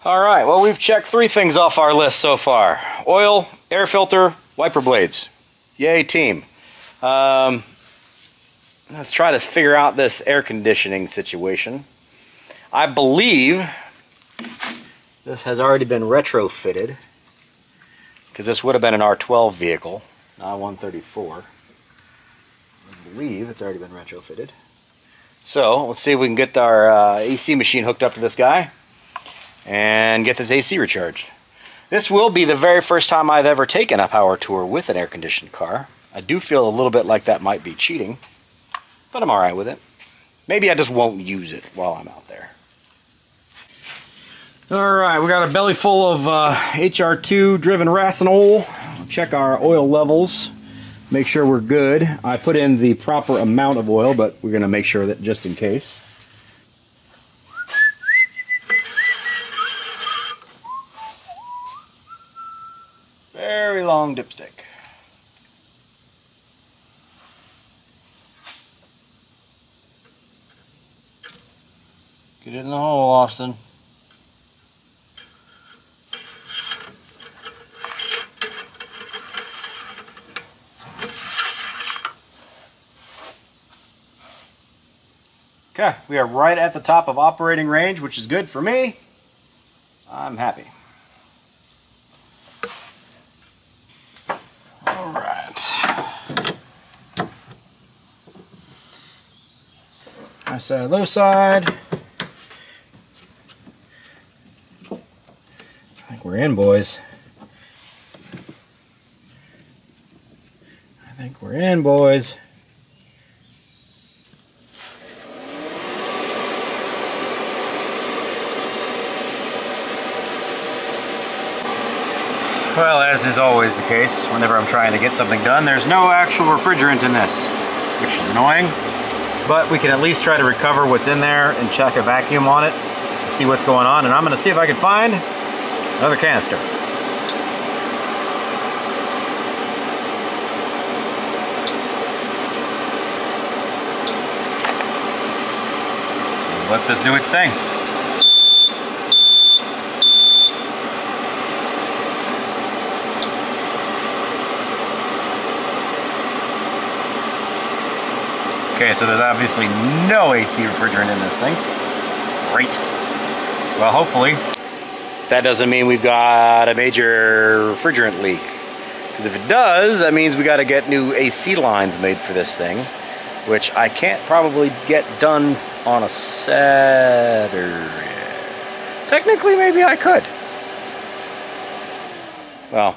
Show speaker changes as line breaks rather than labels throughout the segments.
Alright, well, we've checked 3 things off our list so far. Oil, air filter, wiper blades. Yay, team. Let's try to figure out this air conditioning situation. I believe this has already been retrofitted, because this would have been an R12 vehicle, not a 134. I believe it's already been retrofitted. So, let's see if we can get our AC machine hooked up to this guy and get this AC recharged. This will be the very first time I've ever taken a power tour with an air-conditioned car. I do feel a little bit like that might be cheating, but I'm alright with it. Maybe I just won't use it while I'm out there. Alright, we got a belly full of HR2 driven Racinol. Check our oil levels. Make sure we're good. I put in the proper amount of oil, but we're going to make sure that just in case. Very long dipstick. Get it in the hole, Austin. Okay, we are right at the top of operating range, which is good for me. I'm happy. All right. High side, low side. I think we're in, boys. I think we're in, boys. Well, as is always the case, whenever I'm trying to get something done, there's no actual refrigerant in this, which is annoying. But we can at least try to recover what's in there and check a vacuum on it to see what's going on. And I'm going to see if I can find another canister. Let this do its thing. Okay, so there's obviously no AC refrigerant in this thing. Great. Well, hopefully that doesn't mean we've got a major refrigerant leak. Because if it does, that means we got to get new AC lines made for this thing, which I can't probably get done on a Saturday. Technically, maybe I could. Well,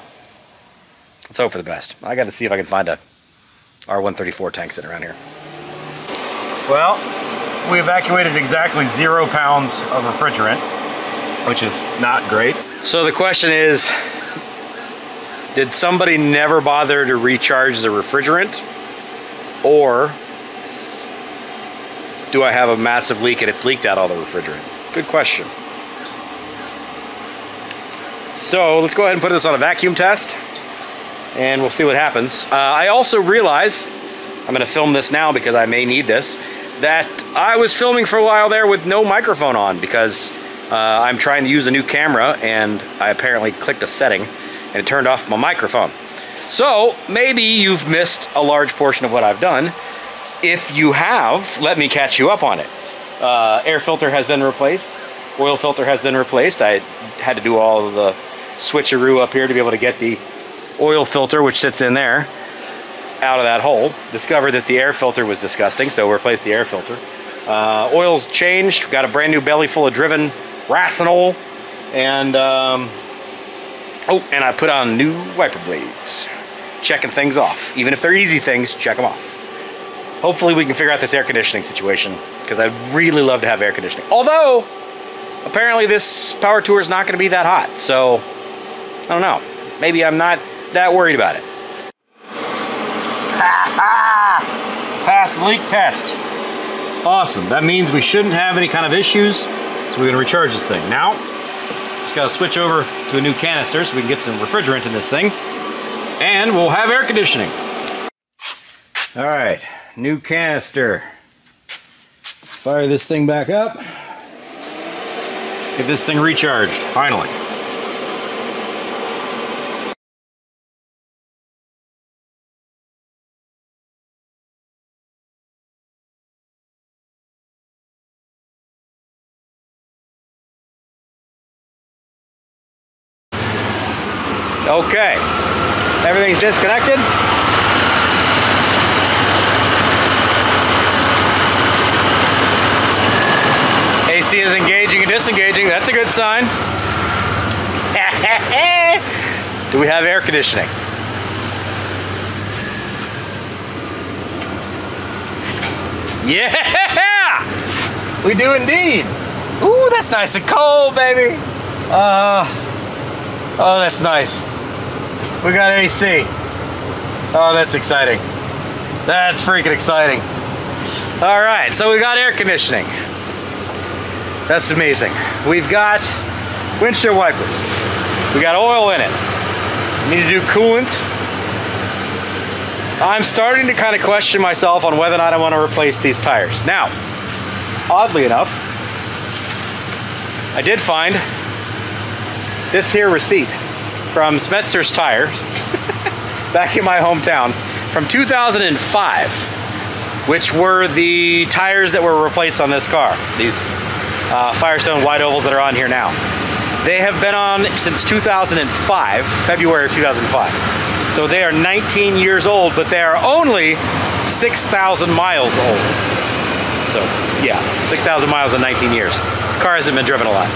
let's hope for the best. I got to see if I can find a R134 tank sitting around here. Well, we evacuated exactly 0 pounds of refrigerant, which is not great. So the question is, did somebody never bother to recharge the refrigerant? Or do I have a massive leak and it's leaked out all the refrigerant? Good question. So let's go ahead and put this on a vacuum test and we'll see what happens. I also realize, I'm going to film this now because I may need this, that I was filming for a while there with no microphone on because I'm trying to use a new camera and I apparently clicked a setting and it turned off my microphone. So maybe you've missed a large portion of what I've done. If you have, let me catch you up on it. Air filter has been replaced. Oil filter has been replaced. I had to do all of the switcheroo up here to be able to get the oil filter, which sits in there, out of that hole. Discovered that the air filter was disgusting, so replaced the air filter. Oil's changed. Got a brand new belly full of driven Racinol, and oh, and I put on new wiper blades. Checking things off. Even if they're easy things, check them off. Hopefully we can figure out this air conditioning situation, because I'd really love to have air conditioning. Although, apparently this power tour is not going to be that hot, so I don't know. Maybe I'm not that worried about it. Passed the leak test. Awesome. That means we shouldn't have any kind of issues, so we're going to recharge this thing. Now, just got to switch over to a new canister so we can get some refrigerant in this thing, and we'll have air conditioning. All right, new canister. Fire this thing back up. Get this thing recharged, finally. Okay, everything's disconnected. AC is engaging and disengaging, that's a good sign. Do we have air conditioning? Yeah! We do indeed. Ooh, that's nice and cold, baby. Oh, that's nice. We got AC. Oh, that's exciting. That's freaking exciting. All right, so we got air conditioning. That's amazing. We've got windshield wipers. We got oil in it. We need to do coolant. I'm starting to kind of question myself on whether or not I want to replace these tires. Now, oddly enough, I did find this here receipt from Smetzer's Tires back in my hometown from 2005, which were the tires that were replaced on this car. These Firestone wide ovals that are on here now. They have been on since 2005, February of 2005. So they are 19 years old, but they are only 6,000 miles old. So yeah, 6,000 miles in 19 years. The car hasn't been driven a lot.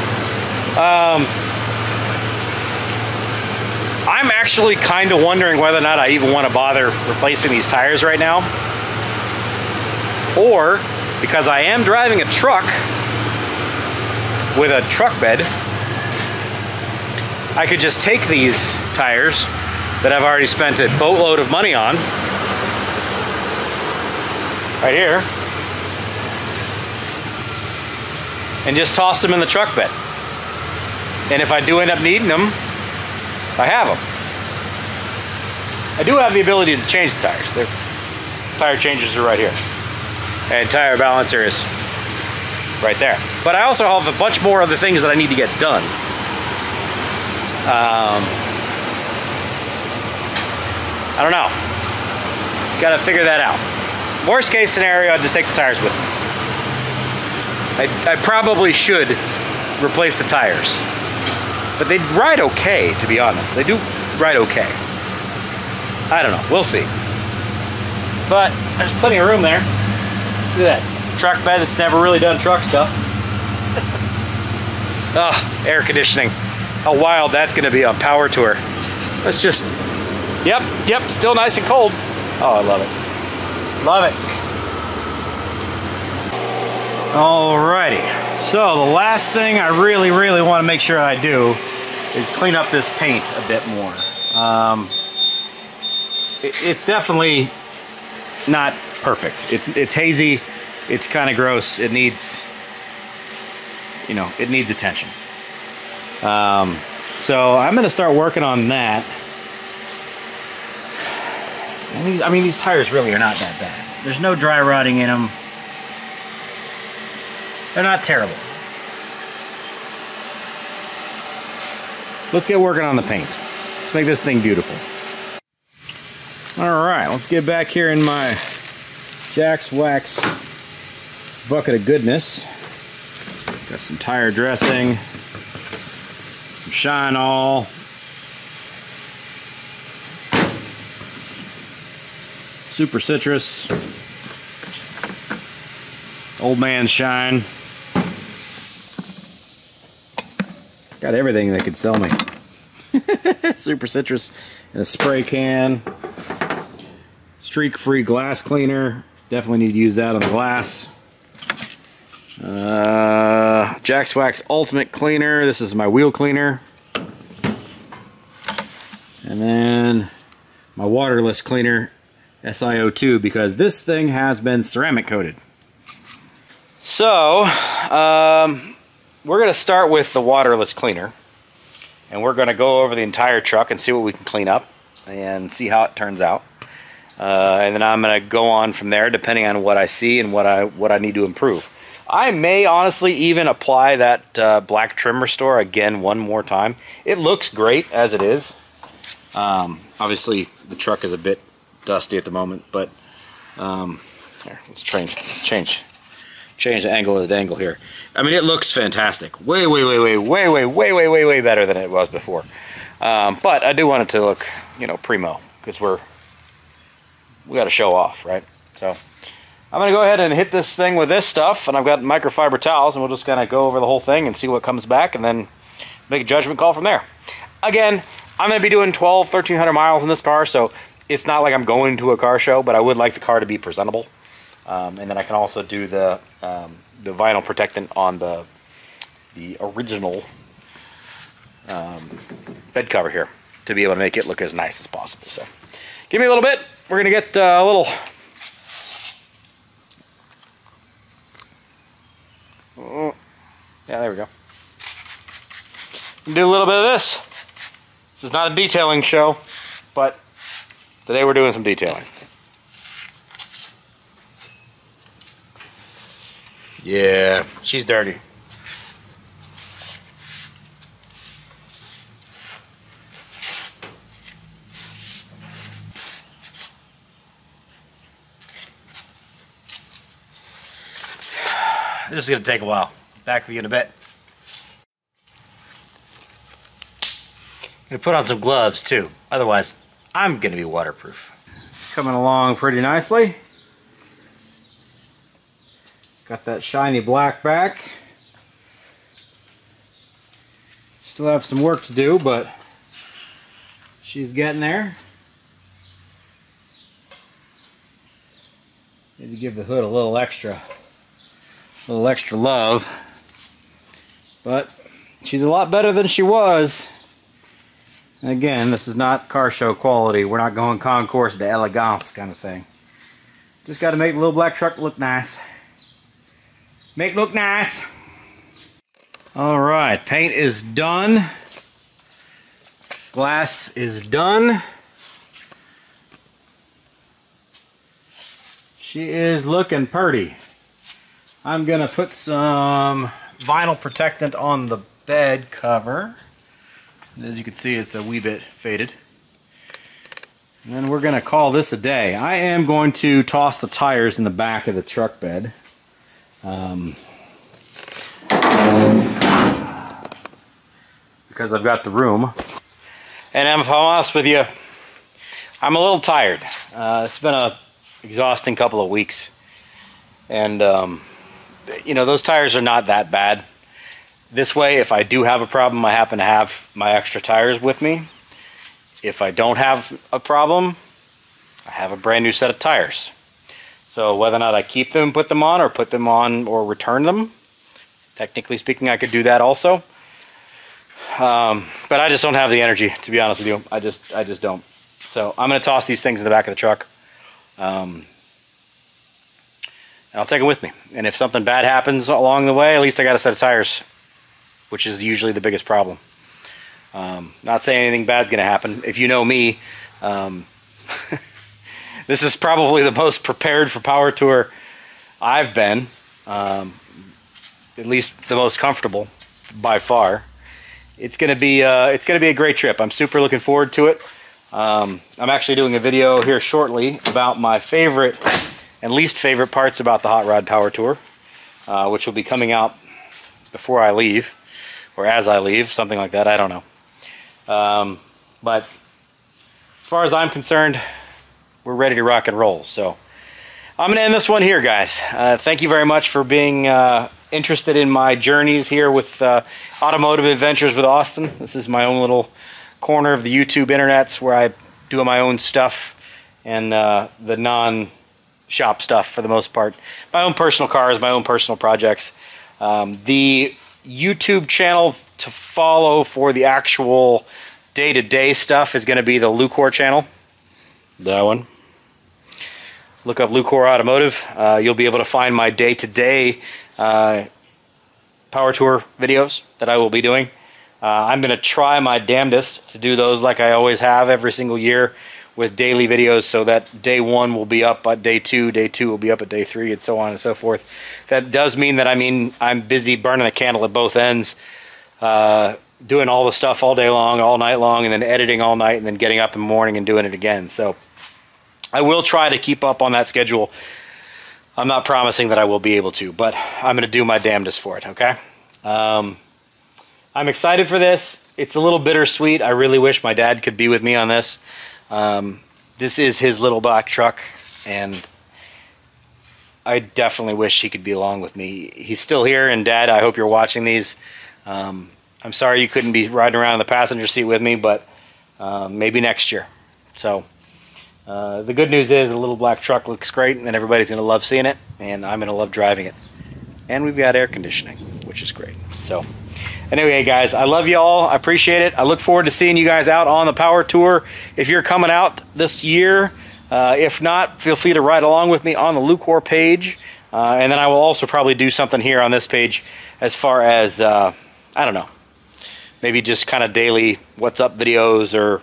I'm actually kind of wondering whether or not I even want to bother replacing these tires right now. Or, because I am driving a truck with a truck bed, I could just take these tires that I've already spent a boatload of money on, right here, and just toss them in the truck bed. And if I do end up needing them, I have them. I do have the ability to change the tires. The tire changers are right here. And tire balancer is right there. But I also have a bunch more other things that I need to get done. I don't know. Gotta figure that out. Worst case scenario, I'd just take the tires with me. I probably should replace the tires. But they ride okay, to be honest. They do ride okay. I don't know, we'll see. But there's plenty of room there. Look at that truck bed that's never really done truck stuff. Oh, air conditioning. How wild that's gonna be on Power Tour. Let's just, yep, still nice and cold. Oh, I love it. Love it. Alrighty, so the last thing I really want to make sure I do is clean up this paint a bit more. It's definitely not perfect. It's hazy. It's kind of gross. It needs, you know, it needs attention. So I'm gonna start working on that. And I mean, these tires really are not that bad. There's no dry rotting in them. They're not terrible. Let's get working on the paint. Let's make this thing beautiful. All right, let's get back here in my Jack's Wax bucket of goodness. Got some tire dressing, some Shine All, Super Citrus, Old Man Shine. Got everything that could sell me. Super Citrus in a spray can. Streak-free glass cleaner. Definitely need to use that on the glass. Jack's Wax Ultimate Cleaner. This is my wheel cleaner. And then my waterless cleaner, SiO2, because this thing has been ceramic coated. So, we're going to start with the waterless cleaner. And we're going to go over the entire truck and see what we can clean up and see how it turns out. And then I'm going to go on from there depending on what I see and what I need to improve. I may honestly even apply that black trim restore again one more time. It looks great as it is. Obviously the truck is a bit dusty at the moment, but here, let's change the angle of the dangle here. I mean, it looks fantastic. Way better than it was before. But I do want it to look, you know, primo, because we got to show off, right? So I'm gonna go ahead and hit this thing with this stuff, and I've got microfiber towels, and we'll just kind of go over the whole thing and see what comes back, and then make a judgment call from there. Again, I'm gonna be doing 1,300 miles in this car, so it's not like I'm going to a car show, but I would like the car to be presentable. And then I can also do the vinyl protectant on the original bed cover here to be able to make it look as nice as possible. So give me a little bit. We're gonna get a little yeah, there we go. Do a little bit of this. This is not a detailing show, but today we're doing some detailing. Yeah, she's dirty. This is going to take a while. Back with you in a bit. I'm going to put on some gloves too. Otherwise, I'm going to be waterproof. Coming along pretty nicely. Got that shiny black back. Still have some work to do, but she's getting there. Need to give the hood a little extra love. But she's a lot better than she was. And again, this is not car show quality. We're not going concours de elegance kind of thing. Just got to make the little black truck look nice. Make it look nice. Alright, paint is done. Glass is done. She is looking pretty. I'm going to put some vinyl protectant on the bed cover. And as you can see, it's a wee bit faded. And then we're going to call this a day. I am going to toss the tires in the back of the truck bed. Because I've got the room. And if I'm honest with you, I'm a little tired. It's been an exhausting couple of weeks. And, you know, those tires are not that bad. This way, if I do have a problem, I happen to have my extra tires with me. If I don't have a problem, I have a brand new set of tires. So whether or not I keep them, put them on, or put them on or return them, technically speaking, I could do that also. But I just don't have the energy, to be honest with you. I just don't. So I'm going to toss these things in the back of the truck. And I'll take them with me. And if something bad happens along the way, at least I got a set of tires, which is usually the biggest problem. Not saying anything bad's going to happen. If you know me, this is probably the most prepared for Power Tour I've been. At least the most comfortable by far. It's gonna be a great trip. I'm super looking forward to it. I'm actually doing a video here shortly about my favorite and least favorite parts about the Hot Rod Power Tour, which will be coming out before I leave, or as I leave, something like that. I don't know. But as far as I'm concerned, we're ready to rock and roll. So I'm going to end this one here, guys. Thank you very much for being interested in my journeys here with Automotive Adventures with Austin. This is my own little corner of the YouTube internets where I do my own stuff and the non-shop stuff for the most part. My own personal cars, my own personal projects. The YouTube channel to follow for the actual day-to-day stuff is going to be the Lucor channel. That one. Look up Lucor Automotive. You'll be able to find my day-to-day Power Tour videos that I will be doing. I'm going to try my damnedest to do those like I always have every single year, with daily videos, so that day 1 will be up at day 2, day 2 will be up at day 3, and so on and so forth. That does mean that I'm busy burning the candle at both ends, doing all the stuff all day long, all night long, and then editing all night, and then getting up in the morning and doing it again. So I will try to keep up on that schedule. I'm not promising that I will be able to, but I'm going to do my damnedest for it, okay? I'm excited for this. It's a little bittersweet. I really wish my dad could be with me on this. This is his little black truck, and I definitely wish he could be along with me. He's still here, and Dad, I hope you're watching these. I'm sorry you couldn't be riding around in the passenger seat with me, but maybe next year. So the good news is the little black truck looks great, and everybody's going to love seeing it, and I'm going to love driving it. And we've got air conditioning, which is great. So anyway, guys, I love you all. I appreciate it. I look forward to seeing you guys out on the power tour if you're coming out this year. If not, feel free to ride along with me on the Lucor page. And then I will also probably do something here on this page as far as, I don't know, maybe just kind of daily what's up videos, or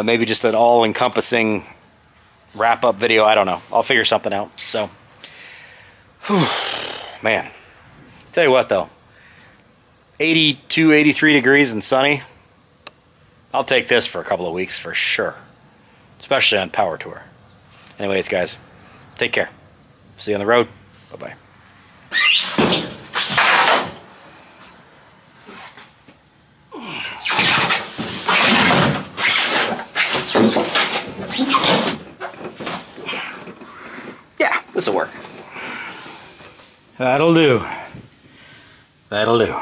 maybe just an all-encompassing wrap-up video. I don't know. I'll figure something out. So, whew, man. Tell you what, though. 82, 83 degrees and sunny. I'll take this for a couple of weeks for sure. Especially on power tour. Anyways, guys, take care. See you on the road. Bye-bye. Yeah, this'll work. That'll do. That'll do.